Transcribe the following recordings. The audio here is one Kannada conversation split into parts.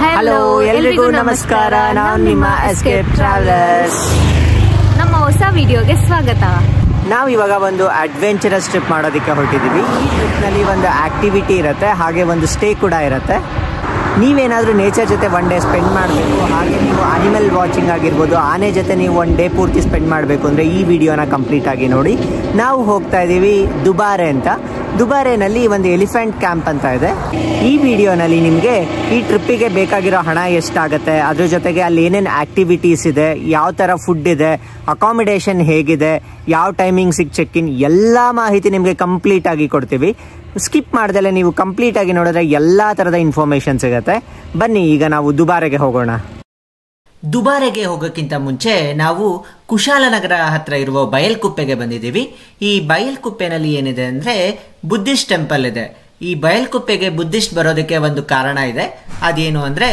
ಹಲೋ ಎಲ್ರಿಗೂ ನಮಸ್ಕಾರ. ನಾನು ನಿಮ್ಮ ಎಸ್ಕೇಪ್ ಟ್ರಾವೆಲರ್ಸ್. ನಮ್ಮ ಹೊಸ ವಿಡಿಯೋಗೆ ಸ್ವಾಗತ. ನಾವು ಇವಾಗ ಒಂದು ಅಡ್ವೆಂಚರಸ್ ಟ್ರಿಪ್ ಮಾಡೋದಕ್ಕೆ ಹೊರಟಿದ್ದೀವಿ. ಈ ಟ್ರಿಪ್ನಲ್ಲಿ ಒಂದು ಆಕ್ಟಿವಿಟಿ ಇರುತ್ತೆ, ಹಾಗೆ ಒಂದು ಸ್ಟೇ ಕೂಡ ಇರುತ್ತೆ. ನೀವೇನಾದರೂ ನೇಚರ್ ಜೊತೆ ಒನ್ ಡೇ ಸ್ಪೆಂಡ್ ಮಾಡಬೇಕು, ಹಾಗೆ ನೀವು ಅನಿಮಲ್ ವಾಚಿಂಗ್ ಆಗಿರ್ಬೋದು, ಆನೆ ಜೊತೆ ನೀವು ಒನ್ ಡೇ ಪೂರ್ತಿ ಸ್ಪೆಂಡ್ ಮಾಡಬೇಕು ಅಂದರೆ ಈ ವಿಡಿಯೋನ ಕಂಪ್ಲೀಟ್ ಆಗಿ ನೋಡಿ. ನಾವು ಹೋಗ್ತಾ ಇದ್ದೀವಿ ದುಬಾರೆ ಅಂತ. ದುಬಾರೆನಲ್ಲಿ ಒಂದು ಎಲಿಫೆಂಟ್ ಕ್ಯಾಂಪ್ ಅಂತ ಇದೆ. ಈ ವಿಡಿಯೋನಲ್ಲಿ ನಿಮಗೆ ಈ ಟ್ರಿಪ್ಪಿಗೆ ಬೇಕಾಗಿರೋ ಹಣ ಎಷ್ಟಾಗುತ್ತೆ, ಅದ್ರ ಜೊತೆಗೆ ಅಲ್ಲಿ ಏನೇನು ಆ್ಯಕ್ಟಿವಿಟೀಸ್ ಇದೆ, ಯಾವ ಥರ ಫುಡ್ ಇದೆ, ಅಕಾಮಿಡೇಷನ್ ಹೇಗಿದೆ, ಯಾವ ಟೈಮಿಂಗ್ಸಿಗೆ ಚೆಕ್ ಇನ್, ಎಲ್ಲ ಮಾಹಿತಿ ನಿಮಗೆ ಕಂಪ್ಲೀಟ್ ಆಗಿ ಕೊಡ್ತೀವಿ. ಸ್ಕಿಪ್ ಮಾಡ್ದಲೆ ನೀವು ಕಂಪ್ಲೀಟ್ ಆಗಿ ನೋಡಿದ್ರೆ ಎಲ್ಲ ಥರದ ಇನ್ಫಾರ್ಮೇಷನ್ ಸಿಗುತ್ತೆ. ಬನ್ನಿ ಈಗ ನಾವು ದುಬಾರೆಗೆ ಹೋಗೋಣ. ದುಬಾರೆಗೆ ಹೋಗೋಕ್ಕಿಂತ ಮುಂಚೆ ನಾವು ಕುಶಾಲನಗರ ಹತ್ರ ಇರುವ ಬಯಲ್ಕುಪ್ಪೆಗೆ ಬಂದಿದ್ದೀವಿ. ಈ ಬಯಲ್ಕುಪ್ಪೆನಲ್ಲಿ ಏನಿದೆ ಅಂದರೆ ಬುದ್ಧಿಸ್ಟ್ ಟೆಂಪಲ್ ಇದೆ. ಈ ಬಯಲ್ಕುಪ್ಪೆಗೆ ಬುದ್ಧಿಸ್ಟ್ ಬರೋದಕ್ಕೆ ಒಂದು ಕಾರಣ ಇದೆ. ಅದೇನು ಅಂದರೆ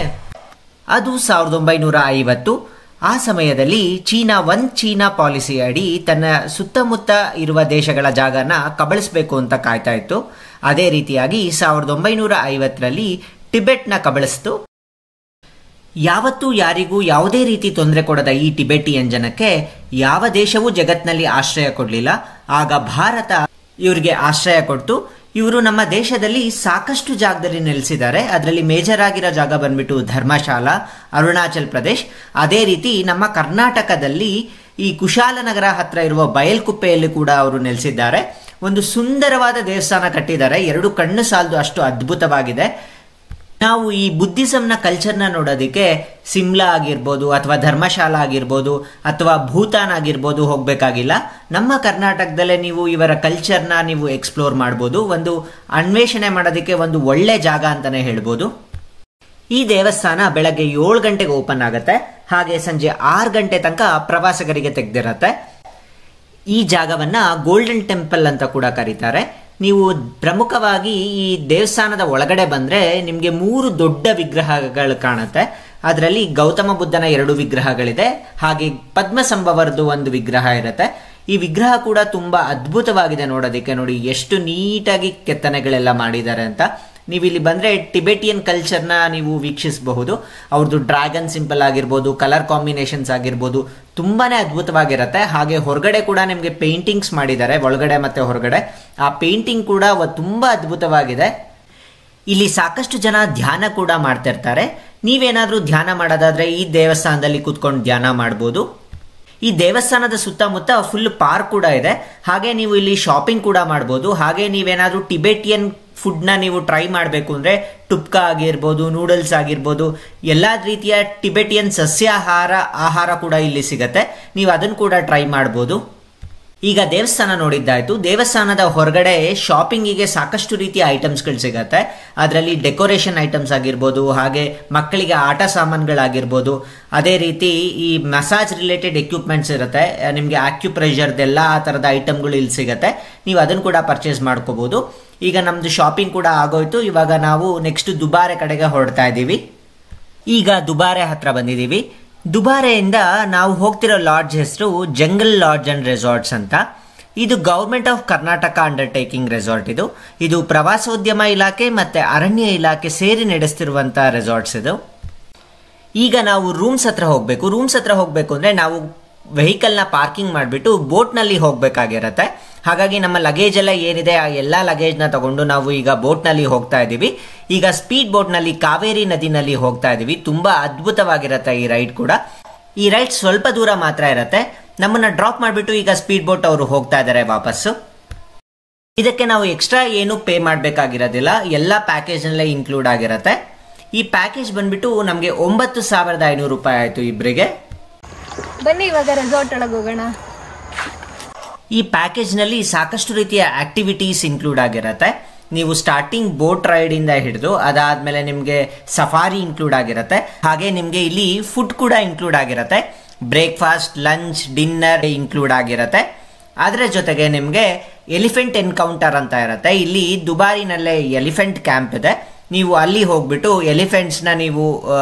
ಅದು 1950 ಆ ಸಮಯದಲ್ಲಿ ಚೀನಾ ಪಾಲಿಸಿ ಅಡಿ ತನ್ನ ಸುತ್ತಮುತ್ತ ಇರುವ ದೇಶಗಳ ಜಾಗನ ಕಬಳಿಸಬೇಕು ಅಂತ ಕಾಯ್ತಾ ಇತ್ತು. ಅದೇ ರೀತಿಯಾಗಿ 1950ರಲ್ಲಿ ಟಿಬೆಟ್ನ ಕಬಳಿಸ್ತು. ಯಾವತ್ತೂ ಯಾರಿಗೂ ಯಾವುದೇ ರೀತಿ ತೊಂದರೆ ಕೊಡದ ಈ ಟಿಬೆಟಿಯನ್ ಜನಕ್ಕೆ ಯಾವ ದೇಶವೂ ಜಗತ್ತಿನಲ್ಲಿ ಆಶ್ರಯ ಕೊಡಲಿಲ್ಲ. ಆಗ ಭಾರತ ಇವರಿಗೆ ಆಶ್ರಯ ಕೊಟ್ಟು ಇವರು ನಮ್ಮ ದೇಶದಲ್ಲಿ ಸಾಕಷ್ಟು ಜಾಗದಲ್ಲಿ ನೆಲೆಸಿದ್ದಾರೆ. ಅದರಲ್ಲಿ ಮೇಜರ್ ಆಗಿರೋ ಜಾಗ ಬಂದ್ಬಿಟ್ಟು ಧರ್ಮಶಾಲಾ, ಅರುಣಾಚಲ್ ಪ್ರದೇಶ್. ಅದೇ ರೀತಿ ನಮ್ಮ ಕರ್ನಾಟಕದಲ್ಲಿ ಈ ಕುಶಾಲನಗರ ಹತ್ರ ಇರುವ ಬಯಲ್ಕುಪ್ಪೆಯಲ್ಲಿ ಕೂಡ ಅವರು ನೆಲೆಸಿದ್ದಾರೆ. ಒಂದು ಸುಂದರವಾದ ದೇವಸ್ಥಾನ ಕಟ್ಟಿದ್ದಾರೆ, 2 ಕಣ್ಣು ಸಾಲದು ಅಷ್ಟು ಅದ್ಭುತವಾಗಿದೆ. ನಾವು ಈ ಬುದ್ಧಿಸಮ್ನ ಕಲ್ಚರ್ನ ನೋಡೋದಕ್ಕೆ ಸಿಮ್ಲಾ ಆಗಿರ್ಬೋದು, ಅಥವಾ ಧರ್ಮಶಾಲಾ ಆಗಿರ್ಬೋದು, ಅಥವಾ ಭೂತಾನ್ ಆಗಿರ್ಬೋದು ಹೋಗಬೇಕಾಗಿಲ್ಲ. ನಮ್ಮ ಕರ್ನಾಟಕದಲ್ಲೇ ನೀವು ಇವರ ಕಲ್ಚರ್ನ ನೀವು ಎಕ್ಸ್ಪ್ಲೋರ್ ಮಾಡ್ಬೋದು. ಒಂದು ಅನ್ವೇಷಣೆ ಮಾಡೋದಕ್ಕೆ ಒಂದು ಒಳ್ಳೆ ಜಾಗ ಅಂತಲೇ ಹೇಳ್ಬೋದು. ಈ ದೇವಸ್ಥಾನ ಬೆಳಗ್ಗೆ 7 ಗಂಟೆಗೆ ಓಪನ್ ಆಗುತ್ತೆ, ಹಾಗೆ ಸಂಜೆ 6 ಗಂಟೆ ತನಕ ಪ್ರವಾಸಿಗರಿಗೆ ತೆಗೆದಿರುತ್ತೆ. ಈ ಜಾಗವನ್ನ ಗೋಲ್ಡನ್ ಟೆಂಪಲ್ ಅಂತ ಕೂಡ ಕರೀತಾರೆ. ನೀವು ಪ್ರಮುಖವಾಗಿ ಈ ದೇವಸ್ಥಾನದ ಒಳಗಡೆ ಬಂದರೆ ನಿಮಗೆ 3 ದೊಡ್ಡ ವಿಗ್ರಹಗಳು ಕಾಣುತ್ತೆ. ಅದರಲ್ಲಿ ಗೌತಮ ಬುದ್ಧನ 2 ವಿಗ್ರಹಗಳಿದೆ, ಹಾಗೆ ಪದ್ಮಸಂಭವರದು ಒಂದು ವಿಗ್ರಹ ಇರುತ್ತೆ. ಈ ವಿಗ್ರಹ ಕೂಡ ತುಂಬ ಅದ್ಭುತವಾಗಿದೆ ನೋಡೋದಕ್ಕೆ. ನೋಡಿ ಎಷ್ಟು ನೀಟಾಗಿ ಕೆತ್ತನೆಗಳೆಲ್ಲ ಮಾಡಿದ್ದಾರೆ ಅಂತ. ನೀವು ಇಲ್ಲಿ ಬಂದರೆ ಟಿಬೆಟಿಯನ್ ಕಲ್ಚರ್ನ ನೀವು ವೀಕ್ಷಿಸಬಹುದು. ಅವ್ರದ್ದು ಡ್ರ್ಯಾಗನ್ ಸಿಂಪಲ್ ಆಗಿರ್ಬೋದು, ಕಲರ್ ಕಾಂಬಿನೇಷನ್ಸ್ ಆಗಿರ್ಬೋದು, ತುಂಬಾ ಅದ್ಭುತವಾಗಿರುತ್ತೆ. ಹಾಗೆ ಹೊರಗಡೆ ಕೂಡ ನಿಮಗೆ ಪೇಂಟಿಂಗ್ಸ್ ಮಾಡಿದ್ದಾರೆ, ಒಳಗಡೆ ಮತ್ತು ಹೊರಗಡೆ. ಆ ಪೇಂಟಿಂಗ್ ಕೂಡ ತುಂಬ ಅದ್ಭುತವಾಗಿದೆ. ಇಲ್ಲಿ ಸಾಕಷ್ಟು ಜನ ಧ್ಯಾನ ಕೂಡ ಮಾಡ್ತಿರ್ತಾರೆ. ನೀವೇನಾದರೂ ಧ್ಯಾನ ಮಾಡೋದಾದರೆ ಈ ದೇವಸ್ಥಾನದಲ್ಲಿ ಕೂತ್ಕೊಂಡು ಧ್ಯಾನ ಮಾಡ್ಬೋದು. ಈ ದೇವಸ್ಥಾನದ ಸುತ್ತಮುತ್ತ ಫುಲ್ ಪಾರ್ಕ್ ಕೂಡ ಇದೆ. ಹಾಗೆ ನೀವು ಇಲ್ಲಿ ಶಾಪಿಂಗ್ ಕೂಡ ಮಾಡ್ಬೋದು. ಹಾಗೆ ನೀವೇನಾದರೂ ಟಿಬೆಟಿಯನ್ ಫುಡ್ನ ನೀವು ಟ್ರೈ ಮಾಡಬೇಕು ಅಂದರೆ ಟುಪ್ಕಾ ಆಗಿರ್ಬೋದು, ನೂಡಲ್ಸ್ ಆಗಿರ್ಬೋದು, ಎಲ್ಲ ರೀತಿಯ ಟಿಬೆಟಿಯನ್ ಸಸ್ಯಾಹಾರ ಆಹಾರ ಕೂಡ ಇಲ್ಲಿ ಸಿಗುತ್ತೆ. ನೀವು ಅದನ್ನು ಕೂಡ ಟ್ರೈ ಮಾಡ್ಬೋದು. ಈಗ ದೇವಸ್ಥಾನ ನೋಡಿದ್ದಾಯಿತು. ದೇವಸ್ಥಾನದ ಹೊರಗಡೆ ಶಾಪಿಂಗಿಗೆ ಸಾಕಷ್ಟು ರೀತಿಯ ಐಟಮ್ಸ್ಗಳು ಸಿಗುತ್ತೆ. ಅದರಲ್ಲಿ ಡೆಕೋರೇಷನ್ ಐಟಮ್ಸ್ ಆಗಿರ್ಬೋದು, ಹಾಗೆ ಮಕ್ಕಳಿಗೆ ಆಟ ಸಾಮಾನುಗಳಾಗಿರ್ಬೋದು, ಅದೇ ರೀತಿ ಈ ಮಸಾಜ್ ರಿಲೇಟೆಡ್ ಎಕ್ವಿಪ್ಮೆಂಟ್ಸ್ ಇರುತ್ತೆ. ನಿಮಗೆ ಆಕ್ಯುಪ್ರೆಷರ್ದೆಲ್ಲ ಆ ಥರದ ಐಟಮ್ಗಳು ಇಲ್ಲಿ ಸಿಗುತ್ತೆ. ನೀವು ಅದನ್ನು ಕೂಡ ಪರ್ಚೇಸ್ ಮಾಡ್ಕೋಬೋದು. ಈಗ ನಮ್ಮದು ಶಾಪಿಂಗ್ ಕೂಡ ಆಗೋಯ್ತು. ಇವಾಗ ನಾವು ನೆಕ್ಸ್ಟ್ ದುಬಾರೆ ಕಡೆಗೆ ಹೊರಡ್ತಾ ಇದ್ದೀವಿ. ಈಗ ದುಬಾರೆ ಹತ್ರ ಬಂದಿದ್ದೀವಿ. ದುಬಾರೆಯಿಂದ ನಾವು ಹೋಗ್ತಿರೋ ಲಾಡ್ಜ್ ಹೆಸರು ಜಂಗಲ್ ಲಾಡ್ಜ್ ಅಂಡ್ ರೆಸಾರ್ಟ್ಸ್ ಅಂತ. ಇದು government of Karnataka undertaking resort. ಇದು ಪ್ರವಾಸೋದ್ಯಮ ಇಲಾಖೆ ಮತ್ತು ಅರಣ್ಯ ಇಲಾಖೆ ಸೇರಿ ನಡೆಸ್ತಿರುವಂಥ ರೆಸಾರ್ಟ್ಸ್ ಇದು. ಈಗ ನಾವು ರೂಮ್ಸ್ ಹತ್ರ ಹೋಗಬೇಕು ಅಂದರೆ ನಾವು ವೆಹಿಕಲ್ನ ಪಾರ್ಕಿಂಗ್ ಮಾಡಿಬಿಟ್ಟು ಬೋಟ್ನಲ್ಲಿ ಹೋಗಬೇಕಾಗಿರುತ್ತೆ. ಹಾಗಾಗಿ ನಮ್ಮ ಲಗೇಜ್ ಎಲ್ಲ ಏನಿದೆ ಆ ಎಲ್ಲ ಲಗೇಜ್ನ ತಗೊಂಡು ನಾವು ಈಗ ಬೋಟ್ನಲ್ಲಿ ಹೋಗ್ತಾ ಇದ್ದೀವಿ. ಈಗ ಸ್ಪೀಡ್ ಬೋಟ್ನಲ್ಲಿ ಕಾವೇರಿ ನದಿನಲ್ಲಿ ಹೋಗ್ತಾ ಇದ್ದೀವಿ. ತುಂಬ ಅದ್ಭುತವಾಗಿರುತ್ತೆ ಈ ರೈಡ್ ಕೂಡ. ಈ ರೈಡ್ ಸ್ವಲ್ಪ ದೂರ ಮಾತ್ರ ಇರುತ್ತೆ. ನಮ್ಮನ್ನು ಡ್ರಾಪ್ ಮಾಡಿಬಿಟ್ಟು ಈಗ ಸ್ಪೀಡ್ ಬೋಟ್ ಅವರು ಹೋಗ್ತಾ ಇದ್ದಾರೆ ವಾಪಸ್ಸು. ಇದಕ್ಕೆ ನಾವು ಎಕ್ಸ್ಟ್ರಾ ಏನು ಪೇ ಮಾಡಬೇಕಾಗಿರೋದಿಲ್ಲ, ಎಲ್ಲ ಪ್ಯಾಕೇಜ್ನಲ್ಲೇ ಇನ್ಕ್ಲೂಡ್ ಆಗಿರುತ್ತೆ. ಈ ಪ್ಯಾಕೇಜ್ ಬಂದ್ಬಿಟ್ಟು ನಮಗೆ 9,500 ರೂಪಾಯಿ ಆಯಿತು ಇಬ್ಬರಿಗೆ. ಬನ್ನಿ ಇವಾಗ ರೆಸಾರ್ಟ್ ಒಳಗೆ ಹೋಗೋಣ. ಈ ಪ್ಯಾಕೇಜ್ನಲ್ಲಿ ಸಾಕಷ್ಟು ರೀತಿಯ ಆಕ್ಟಿವಿಟೀಸ್ ಇನ್ಕ್ಲೂಡ್ ಆಗಿರುತ್ತೆ. ನೀವು ಸ್ಟಾರ್ಟಿಂಗ್ ಬೋಟ್ ರೈಡಿಂದ ಹಿಡಿದು ಅದಾದಮೇಲೆ ನಿಮಗೆ ಸಫಾರಿ ಇನ್ಕ್ಲೂಡ್ ಆಗಿರುತ್ತೆ. ಹಾಗೆ ನಿಮಗೆ ಇಲ್ಲಿ ಫುಡ್ ಕೂಡ ಇನ್ಕ್ಲೂಡ್ ಆಗಿರುತ್ತೆ. ಬ್ರೇಕ್ಫಾಸ್ಟ್, ಲಂಚ್, ಡಿನ್ನರ್ ಇನ್ಕ್ಲೂಡ್ ಆಗಿರುತ್ತೆ. ಅದರ ಜೊತೆಗೆ ನಿಮಗೆ ಎಲಿಫೆಂಟ್ ಎನ್ಕೌಂಟರ್ ಅಂತ ಇರುತ್ತೆ. ಇಲ್ಲಿ ದುಬಾರಿನಲ್ಲೇ ಎಲಿಫೆಂಟ್ ಕ್ಯಾಂಪ್ ಇದೆ. ನೀವು ಅಲ್ಲಿ ಹೋಗ್ಬಿಟ್ಟು ಎಲಿಫೆಂಟ್ಸ್ನ ನೀವು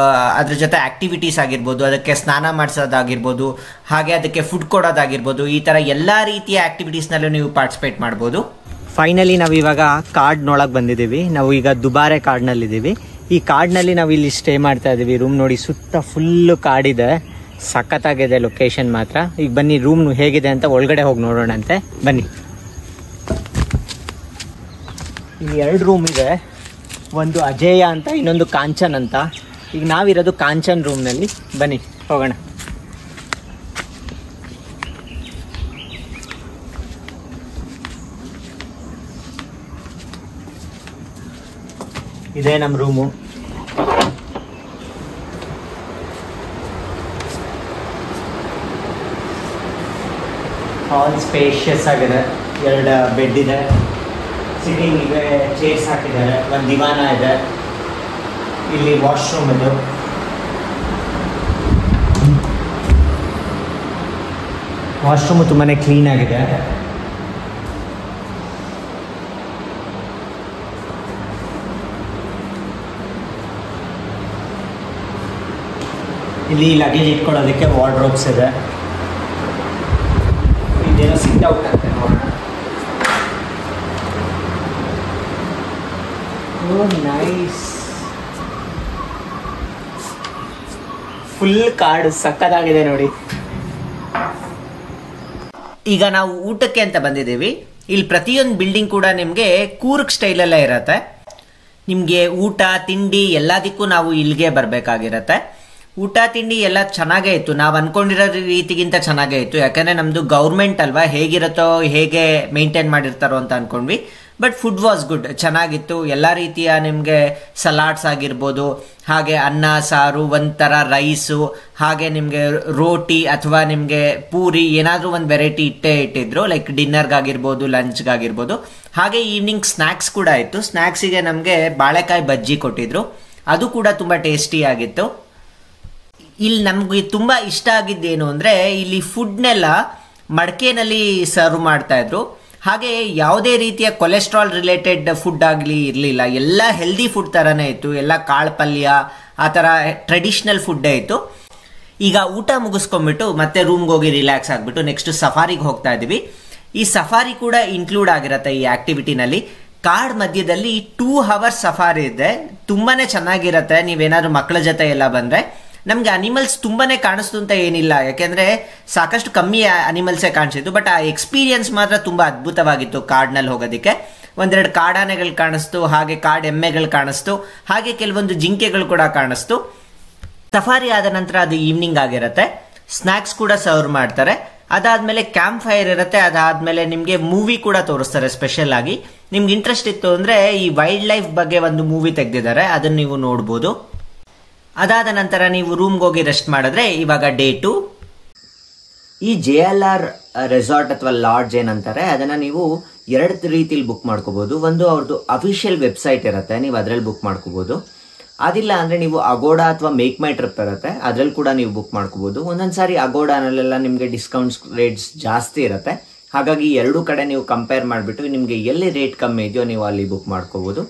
ಅದ್ರ ಜೊತೆ ಆಕ್ಟಿವಿಟೀಸ್ ಆಗಿರ್ಬೋದು, ಅದಕ್ಕೆ ಸ್ನಾನ ಮಾಡಿಸೋದಾಗಿರ್ಬೋದು, ಹಾಗೆ ಅದಕ್ಕೆ ಫುಡ್ ಕೊಡೋದಾಗಿರ್ಬೋದು, ಈ ಥರ ಎಲ್ಲ ರೀತಿಯ ಆಕ್ಟಿವಿಟೀಸ್ನಲ್ಲೂ ನೀವು ಪಾರ್ಟಿಸಿಪೇಟ್ ಮಾಡ್ಬೋದು. ಫೈನಲಿ ನಾವು ಇವಾಗ ಕಾರ್ಡ್ನೊಳಗೆ ಬಂದಿದ್ದೀವಿ. ನಾವು ಈಗ ದುಬಾರೆ ಕಾರ್ಡ್ನಲ್ಲಿದ್ದೀವಿ. ಈ ಕಾಡಿನಲ್ಲಿ ನಾವು ಇಲ್ಲಿ ಸ್ಟೇ ಮಾಡ್ತಾ ಇದೀವಿ. ರೂಮ್ ನೋಡಿ, ಸುತ್ತ ಫುಲ್ಲು ಕಾಡಿದೆ, ಸಖತ್ತಾಗಿದೆ ಲೊಕೇಶನ್ ಮಾತ್ರ. ಈಗ ಬನ್ನಿ ರೂಮ್ ಹೇಗಿದೆ ಅಂತ ಒಳಗಡೆ ಹೋಗಿ ನೋಡೋಣಂತೆ, ಬನ್ನಿ. ಇಲ್ಲಿ 2 ರೂಮ್ ಇದೆ, ಒಂದು ಅಜೇಯ ಅಂತ, ಇನ್ನೊಂದು ಕಾಂಚನ್ ಅಂತ. ಈಗ ನಾವಿರೋದು ಕಾಂಚನ್ ರೂಮ್ನಲ್ಲಿ, ಬನ್ನಿ ಹೋಗೋಣ. ಇದೇ ನಮ್ಮ ರೂಮು. ಹಾಲ್ ಸ್ಪೇಷಿಯಸ್ ಆಗಿದೆ, 2 ಬೆಡ್ ಇದೆ, ಸಿಟ್ಟಿಂಗಿಗೆ ಚೇರ್ಸ್ ಹಾಕಿದ್ದಾರೆ, ಒಂದು ದಿವಾನ ಇದೆ, ಇಲ್ಲಿ ವಾಶ್ರೂಮ್ ಇದು. ವಾಶ್ರೂಮು ತುಂಬಾ ಕ್ಲೀನ್ ಆಗಿದೆ. ಇಲ್ಲಿ ಲಗೇಜ್ ಇಟ್ಕೊಳ್ಳೋದಕ್ಕೆ ವಾರ್ಡ್ರೋಬ್ಸ್ ಇದೆ. ಇದೇನೋ ಸಿಟ್ ಔಟ್ ಅಂತ ನೋಡೋಣ. ನೈಸ್, ಫುಲ್ ಕಾಡು, ಸಕ್ಕತ್ತಾಗಿದೆ ನೋಡಿ. ಈಗ ನಾವು ಊಟಕ್ಕೆ ಅಂತ ಬಂದಿದ್ದೀವಿ. ಇಲ್ಲಿ ಪ್ರತಿಯೊಂದು ಬಿಲ್ಡಿಂಗ್ ಕೂಡ ನಿಮಗೆ ಕೂರ್ಗ್ ಸ್ಟೈಲಲ್ಲೇ ಇರತ್ತೆ. ನಿಮಗೆ ಊಟ ತಿಂಡಿ ಎಲ್ಲದಕ್ಕೂ ನಾವು ಇಲ್ಲಿಗೆ ಬರಬೇಕಾಗಿರತ್ತೆ. ಊಟ ತಿಂಡಿ ಎಲ್ಲ ಚೆನ್ನಾಗೇ ಇತ್ತು, ನಾವು ಅನ್ಕೊಂಡಿರೋ ರೀತಿಗಿಂತ ಚೆನ್ನಾಗೇ ಇತ್ತು. ಯಾಕಂದರೆ ನಮ್ಮದು ಗೌರ್ಮೆಂಟ್ ಅಲ್ವಾ, ಹೇಗಿರುತ್ತೋ ಹೇಗೆ ಮೇಂಟೈನ್ ಮಾಡಿರ್ತಾರೋ ಅಂತ ಅಂದ್ಕೊಂಡ್ವಿ. ಬಟ್ ಫುಡ್ ವಾಸ್ ಗುಡ್, ಚೆನ್ನಾಗಿತ್ತು. ಎಲ್ಲ ರೀತಿಯ ನಿಮಗೆ ಸಲಾಡ್ಸ್ ಆಗಿರ್ಬೋದು, ಹಾಗೆ ಅನ್ನ ಸಾರು, ಒಂಥರ ರೈಸು, ಹಾಗೆ ನಿಮಗೆ ರೋಟಿ ಅಥವಾ ನಿಮಗೆ ಪೂರಿ, ಏನಾದರೂ ಒಂದು ವೆರೈಟಿ ಇಟ್ಟಿದ್ರು, ಲೈಕ್ ಡಿನ್ನರ್ಗಾಗಿರ್ಬೋದು, ಲಂಚ್ಗಾಗಿರ್ಬೋದು. ಹಾಗೆ ಈವ್ನಿಂಗ್ ಸ್ನ್ಯಾಕ್ಸ್ ಕೂಡ ಇತ್ತು. ಸ್ನ್ಯಾಕ್ಸಿಗೆ ನಮಗೆ ಬಾಳೆಕಾಯಿ ಬಜ್ಜಿ ಕೊಟ್ಟಿದ್ರು, ಅದು ಕೂಡ ತುಂಬ ಟೇಸ್ಟಿ ಆಗಿತ್ತು. ಇಲ್ಲಿ ನಮಗೆ ತುಂಬ ಇಷ್ಟ ಆಗಿದ್ದೇನು ಅಂದರೆ, ಇಲ್ಲಿ ಫುಡ್ನೆಲ್ಲ ಮಡಕೆನಲ್ಲಿ ಸರ್ವ್ ಮಾಡ್ತಾಯಿದ್ರು. ಹಾಗೆ ಯಾವುದೇ ರೀತಿಯ ಕೊಲೆಸ್ಟ್ರಾಲ್ ರಿಲೇಟೆಡ್ ಫುಡ್ ಆಗಲಿ ಇರಲಿಲ್ಲ, ಎಲ್ಲ ಹೆಲ್ದಿ ಫುಡ್ ಥರನೇ ಇತ್ತು. ಎಲ್ಲ ಕಾಳು ಪಲ್ಯ, ಆ ಥರ ಟ್ರೆಡಿಷ್ನಲ್ ಫುಡ್ಡೇ ಇತ್ತು. ಈಗ ಊಟ ಮುಗಿಸ್ಕೊಂಡ್ಬಿಟ್ಟು ಮತ್ತೆ ರೂಮ್ಗೆ ಹೋಗಿ ರಿಲ್ಯಾಕ್ಸ್ ಆಗಿಬಿಟ್ಟು ನೆಕ್ಸ್ಟ್ ಸಫಾರಿಗೆ ಹೋಗ್ತಾ ಇದ್ದೀವಿ. ಈ ಸಫಾರಿ ಕೂಡ ಇನ್ಕ್ಲೂಡ್ ಆಗಿರುತ್ತೆ ಈ ಆ್ಯಕ್ಟಿವಿಟಿನಲ್ಲಿ. ಕಾಡ್ ಮಧ್ಯದಲ್ಲಿ 2 hours ಸಫಾರಿ ಇದೆ, ತುಂಬಾ ಚೆನ್ನಾಗಿರುತ್ತೆ. ನೀವೇನಾದ್ರು ಮಕ್ಕಳ ಜೊತೆ ಎಲ್ಲ ಬಂದರೆ. ನಮಗೆ ಅನಿಮಲ್ಸ್ ತುಂಬಾನೇ ಕಾಣಿಸ್ತು ಅಂತ ಏನಿಲ್ಲ, ಯಾಕೆಂದ್ರೆ ಸಾಕಷ್ಟು ಕಮ್ಮಿ ಅನಿಮಲ್ಸೇ ಕಾಣಿಸಿತ್ತು. ಬಟ್ ಆ ಎಕ್ಸ್ಪೀರಿಯನ್ಸ್ ಮಾತ್ರ ತುಂಬಾ ಅದ್ಭುತವಾಗಿತ್ತು. ಕಾಡ್ನಲ್ಲಿ ಹೋಗೋದಕ್ಕೆ 1-2 ಕಾಡಾನೆಗಳು ಕಾಣಿಸ್ತು, ಹಾಗೆ ಕಾಡು ಎಮ್ಮೆಗಳು ಕಾಣಿಸ್ತು, ಹಾಗೆ ಕೆಲವೊಂದು ಜಿಂಕೆಗಳು ಕೂಡ ಕಾಣಿಸ್ತು. ಸಫಾರಿ ಆದ ನಂತರ ಅದು ಈವ್ನಿಂಗ್ ಆಗಿರುತ್ತೆ. ಸ್ನ್ಯಾಕ್ಸ್ ಕೂಡ ಸರ್ವ್ ಮಾಡ್ತಾರೆ. ಅದಾದ್ಮೇಲೆ ಕ್ಯಾಂಪ್ ಫೈರ್ ಇರುತ್ತೆ. ಅದಾದ್ಮೇಲೆ ನಿಮಗೆ ಮೂವಿ ಕೂಡ ತೋರಿಸ್ತಾರೆ ಸ್ಪೆಷಲ್ ಆಗಿ. ನಿಮ್ಗೆ ಇಂಟ್ರೆಸ್ಟ್ ಇತ್ತು ಅಂದ್ರೆ ಈ ವೈಲ್ಡ್ ಲೈಫ್ ಬಗ್ಗೆ ಒಂದು ಮೂವಿ ತೆಗೆದಿದ್ದಾರೆ, ಅದನ್ನ ನೀವು ನೋಡ್ಬೋದು. ಅದಾದ ನಂತರ ನೀವು ರೂಮ್ಗೆ ಹೋಗಿ ರೆಸ್ಟ್ ಮಾಡಿದ್ರೆ ಇವಾಗ ಡೇ 2. ಈ JLR ರೆಸಾರ್ಟ್ ಅಥವಾ ಲಾಡ್ಜ್ ಏನಂತಾರೆ, ಅದನ್ನ ನೀವು 2 ರೀತಿಲಿ ಬುಕ್ ಮಾಡ್ಕೋಬಹುದು. ಒಂದು ಅವ್ರದ್ದು ಅಫಿಷಿಯಲ್ ವೆಬ್ಸೈಟ್ ಇರುತ್ತೆ, ನೀವು ಅದರಲ್ಲಿ ಬುಕ್ ಮಾಡ್ಕೋಬಹುದು. ಅದಿಲ್ಲ ಅಂದ್ರೆ ನೀವು ಅಗೋಡಾ ಅಥವಾ ಮೇಕ್ ಮೈ ಟ್ರಿಪ್ ಇರುತ್ತೆ, ಅದ್ರಲ್ಲಿ ಕೂಡ ನೀವು ಬುಕ್ ಮಾಡ್ಕೋಬಹುದು. ಒಂದೊಂದ್ಸಾರಿ ಅಗೋಡಾನಲ್ಲೆಲ್ಲ ನಿಮಗೆ ಡಿಸ್ಕೌಂಟ್ಸ್ ರೇಟ್ಸ್ ಜಾಸ್ತಿ ಇರುತ್ತೆ. ಹಾಗಾಗಿ 2 ಕಡೆ ನೀವು ಕಂಪೇರ್ ಮಾಡಿಬಿಟ್ಟು ನಿಮಗೆ ಎಲ್ಲಿ ರೇಟ್ ಕಮ್ಮಿ ಇದೆಯೋ ನೀವು ಅಲ್ಲಿ ಬುಕ್ ಮಾಡ್ಕೋಬಹುದು.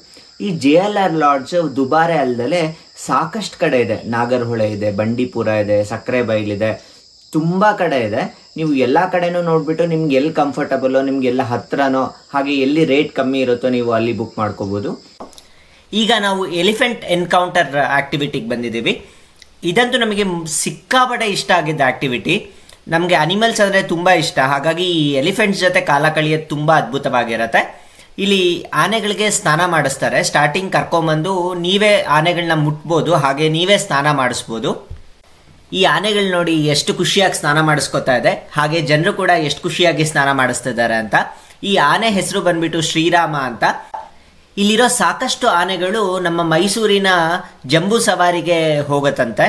ಈ JLR ಲಾಡ್ಜ್ ದುಬಾರೆ ಅಲ್ಲದೆ ಸಾಕಷ್ಟು ಕಡೆ ಇದೆ. ನಾಗರಹೊಳೆ ಇದೆ, ಬಂಡೀಪುರ ಇದೆ, ಸಕ್ಕರೆ ಬೈಲ್ ಇದೆ, ತುಂಬಾ ಕಡೆ ಇದೆ. ನೀವು ಎಲ್ಲಾ ಕಡೆನೂ ನೋಡ್ಬಿಟ್ಟು ನಿಮ್ಗೆ ಎಲ್ಲಿ ಕಂಫರ್ಟಬಲೋ, ನಿಮ್ಗೆ ಎಲ್ಲ ಹತ್ರನೋ, ಹಾಗೆ ಎಲ್ಲಿ ರೇಟ್ ಕಮ್ಮಿ ಇರುತ್ತೋ ನೀವು ಅಲ್ಲಿ ಬುಕ್ ಮಾಡ್ಕೋಬಹುದು. ಈಗ ನಾವು ಎಲಿಫೆಂಟ್ ಎನ್ಕೌಂಟರ್ ಆಕ್ಟಿವಿಟಿಗೆ ಬಂದಿದ್ದೀವಿ. ಇದಂತೂ ನಮಗೆ ಸಿಕ್ಕಾಪಟ್ಟೆ ಇಷ್ಟ ಆಗಿದ್ದ ಆಕ್ಟಿವಿಟಿ. ನಮಗೆ ಅನಿಮಲ್ಸ್ ಅಂದರೆ ತುಂಬ ಇಷ್ಟ, ಹಾಗಾಗಿ ಈ ಎಲಿಫೆಂಟ್ಸ್ ಜೊತೆ ಕಾಲ ಕಳೆಯೋದು ತುಂಬ ಅದ್ಭುತವಾಗಿರುತ್ತೆ. ಇಲ್ಲಿ ಆನೆಗಳಿಗೆ ಸ್ನಾನ ಮಾಡಿಸ್ತಾರೆ. ಸ್ಟಾರ್ಟಿಂಗ್ ಕರ್ಕೊಂಬಂದು ನೀವೇ ಆನೆಗಳನ್ನ ಮುಟ್ಬೋದು, ಹಾಗೆ ನೀವೇ ಸ್ನಾನ ಮಾಡಿಸ್ಬೋದು. ಈ ಆನೆಗಳು ನೋಡಿ ಎಷ್ಟು ಖುಷಿಯಾಗಿ ಸ್ನಾನ ಮಾಡಿಸ್ಕೊತಾ ಇದೆ, ಹಾಗೆ ಜನರು ಕೂಡ ಎಷ್ಟು ಖುಷಿಯಾಗಿ ಸ್ನಾನ ಮಾಡಿಸ್ತಿದ್ದಾರೆ ಅಂತ. ಈ ಆನೆ ಹೆಸರು ಬಂದ್ಬಿಟ್ಟು ಶ್ರೀರಾಮ ಅಂತ. ಇಲ್ಲಿರೋ ಸಾಕಷ್ಟು ಆನೆಗಳು ನಮ್ಮ ಮೈಸೂರಿನ ಜಂಬೂ ಸವಾರಿಗೆ ಹೋಗುತ್ತಂತೆ.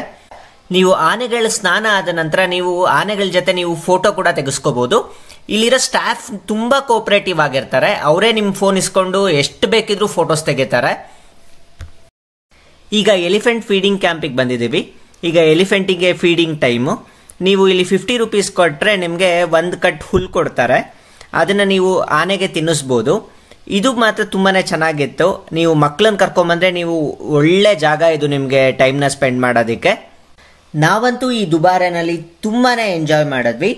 ನೀವು ಆನೆಗಳ ಸ್ನಾನ ಆದ ನಂತರ ನೀವು ಆನೆಗಳ ಜೊತೆ ನೀವು ಫೋಟೋ ಕೂಡ ತೆಗೆಸ್ಕೋಬಹುದು. ಇಲ್ಲಿರೋ ಸ್ಟಾಫ್ ತುಂಬಾ ಕೋಆಪರೇಟಿವ್ ಆಗಿರ್ತಾರೆ. ಅವರೇ ನಿಮ್ಮ ಫೋನ್ ಇಸ್ಕೊಂಡು ಎಷ್ಟು ಬೇಕಿದ್ರೂ ಫೋಟೋಸ್ ತೆಗಿತಾರೆ. ಈಗ ಎಲಿಫೆಂಟ್ ಫೀಡಿಂಗ್ ಕ್ಯಾಂಪಿಗೆ ಬಂದಿದ್ದೀವಿ. ಈಗ ಎಲಿಫೆಂಟಿಗೆ ಫೀಡಿಂಗ್ ಟೈಮು. ನೀವು ಇಲ್ಲಿ 50 ರೂಪೀಸ್ ಕೊಟ್ಟರೆ ನಿಮಗೆ 1 ಕಟ್ ಹುಲ್ಲು ಕೊಡ್ತಾರೆ. ಅದನ್ನು ನೀವು ಆನೆಗೆ ತಿನ್ನಿಸ್ಬೋದು. ಇದು ಮಾತ್ರ ತುಂಬಾ ಚೆನ್ನಾಗಿತ್ತು. ನೀವು ಮಕ್ಕಳನ್ನ ಕರ್ಕೊಂಬಂದರೆ ನೀವು ಒಳ್ಳೆ ಜಾಗ ಇದು ನಿಮಗೆ ಟೈಮ್ನ ಸ್ಪೆಂಡ್ ಮಾಡೋದಕ್ಕೆ. ನಾವಂತೂ ಈ ದುಬಾರೆನಲ್ಲಿ ತುಂಬಾ ಎಂಜಾಯ್ ಮಾಡಿದ್ವಿ.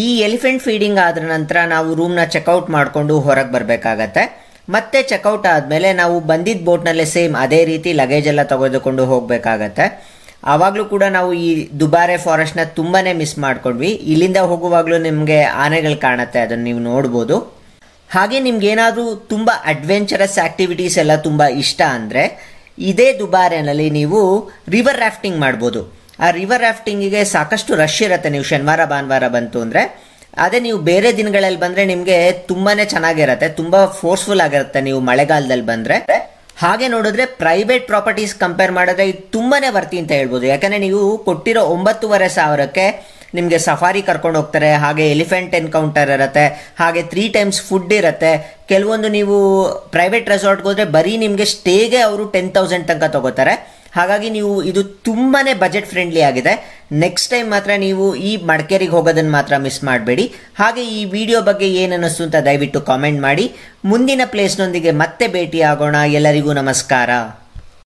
ಈ ಎಲಿಫೆಂಟ್ ಫೀಡಿಂಗ್ ಆದ ನಂತರ ನಾವು ರೂಮ್ನ ಚೆಕ್ಔಟ್ ಮಾಡಿಕೊಂಡು ಹೊರಗೆ ಬರಬೇಕಾಗತ್ತೆ. ಮತ್ತೆ ಚೆಕ್ಔಟ್ ಆದಮೇಲೆ ನಾವು ಬಂದಿದ್ದ ಬೋಟ್ನಲ್ಲೇ ಸೇಮ್ ಅದೇ ರೀತಿ ಲಗೇಜ್ ಎಲ್ಲ ತೆಗೆದುಕೊಂಡು ಹೋಗಬೇಕಾಗತ್ತೆ. ಆವಾಗಲೂ ಕೂಡ ನಾವು ಈ ದುಬಾರೆ ಫಾರೆಸ್ಟ್ನ ತುಂಬಾ ಮಿಸ್ ಮಾಡ್ಕೊಂಡ್ವಿ. ಇಲ್ಲಿಂದ ಹೋಗುವಾಗಲೂ ನಿಮಗೆ ಆನೆಗಳು ಕಾಣುತ್ತೆ, ಅದನ್ನು ನೀವು ನೋಡ್ಬೋದು. ಹಾಗೆ ನಿಮ್ಗೇನಾದರೂ ತುಂಬ ಅಡ್ವೆಂಚರಸ್ ಆ್ಯಕ್ಟಿವಿಟೀಸ್ ಎಲ್ಲ ತುಂಬ ಇಷ್ಟ ಅಂದರೆ ಇದೇ ದುಬಾರೆನಲ್ಲಿ ನೀವು ರಿವರ್ ರಾಫ್ಟಿಂಗ್ ಮಾಡ್ಬೋದು. ಆ ರಿವರ್ ರಾಫ್ಟಿಂಗಿಗೆ ಸಾಕಷ್ಟು ರಶ್ ಇರುತ್ತೆ. ನೀವು ಶನಿವಾರ ಭಾನುವಾರ ಬಂತು ಅಂದರೆ, ಅದೇ ನೀವು ಬೇರೆ ದಿನಗಳಲ್ಲಿ ಬಂದರೆ ನಿಮಗೆ ತುಂಬಾ ಚೆನ್ನಾಗಿರುತ್ತೆ, ತುಂಬ ಫೋರ್ಸ್ಫುಲ್ ಆಗಿರುತ್ತೆ ನೀವು ಮಳೆಗಾಲದಲ್ಲಿ ಬಂದರೆ. ಹಾಗೆ ನೋಡಿದ್ರೆ ಪ್ರೈವೇಟ್ ಪ್ರಾಪರ್ಟೀಸ್ ಕಂಪೇರ್ ಮಾಡಿದ್ರೆ ಇದು ತುಂಬಾ ವರ್ತಿ ಅಂತ ಹೇಳ್ಬೋದು. ಯಾಕಂದರೆ ನೀವು ಕೊಟ್ಟಿರೋ 9,500ಕ್ಕೆ ನಿಮಗೆ ಸಫಾರಿ ಕರ್ಕೊಂಡು ಹೋಗ್ತಾರೆ, ಹಾಗೆ ಎಲಿಫೆಂಟ್ ಎನ್ಕೌಂಟರ್ ಇರುತ್ತೆ, ಹಾಗೆ 3 times ಫುಡ್ ಇರುತ್ತೆ. ಕೆಲವೊಂದು ನೀವು ಪ್ರೈವೇಟ್ ರೆಸಾರ್ಟ್ಗೆ ಹೋದರೆ ಬರೀ ನಿಮಗೆ ಸ್ಟೇಗೆ ಅವರು 10,000 ತನಕ ತಗೋತಾರೆ. ಹಾಗಾಗಿ ನೀವು ಇದು ತುಂಬಾ ಬಜೆಟ್ ಫ್ರೆಂಡ್ಲಿ ಆಗಿದೆ. ನೆಕ್ಸ್ಟ್ ಟೈಮ್ ಮಾತ್ರ ನೀವು ಈ ಮಡಿಕೇರಿಗೆ ಹೋಗೋದನ್ನು ಮಾತ್ರ ಮಿಸ್ ಮಾಡಬೇಡಿ. ಹಾಗೆ ಈ ವಿಡಿಯೋ ಬಗ್ಗೆ ಏನು ಅನ್ನಿಸ್ತು ಅಂತ ದಯವಿಟ್ಟು ಕಾಮೆಂಟ್ ಮಾಡಿ. ಮುಂದಿನ ಪ್ಲೇಸ್ನೊಂದಿಗೆ ಮತ್ತೆ ಭೇಟಿ ಆಗೋಣ. ಎಲ್ಲರಿಗೂ ನಮಸ್ಕಾರ.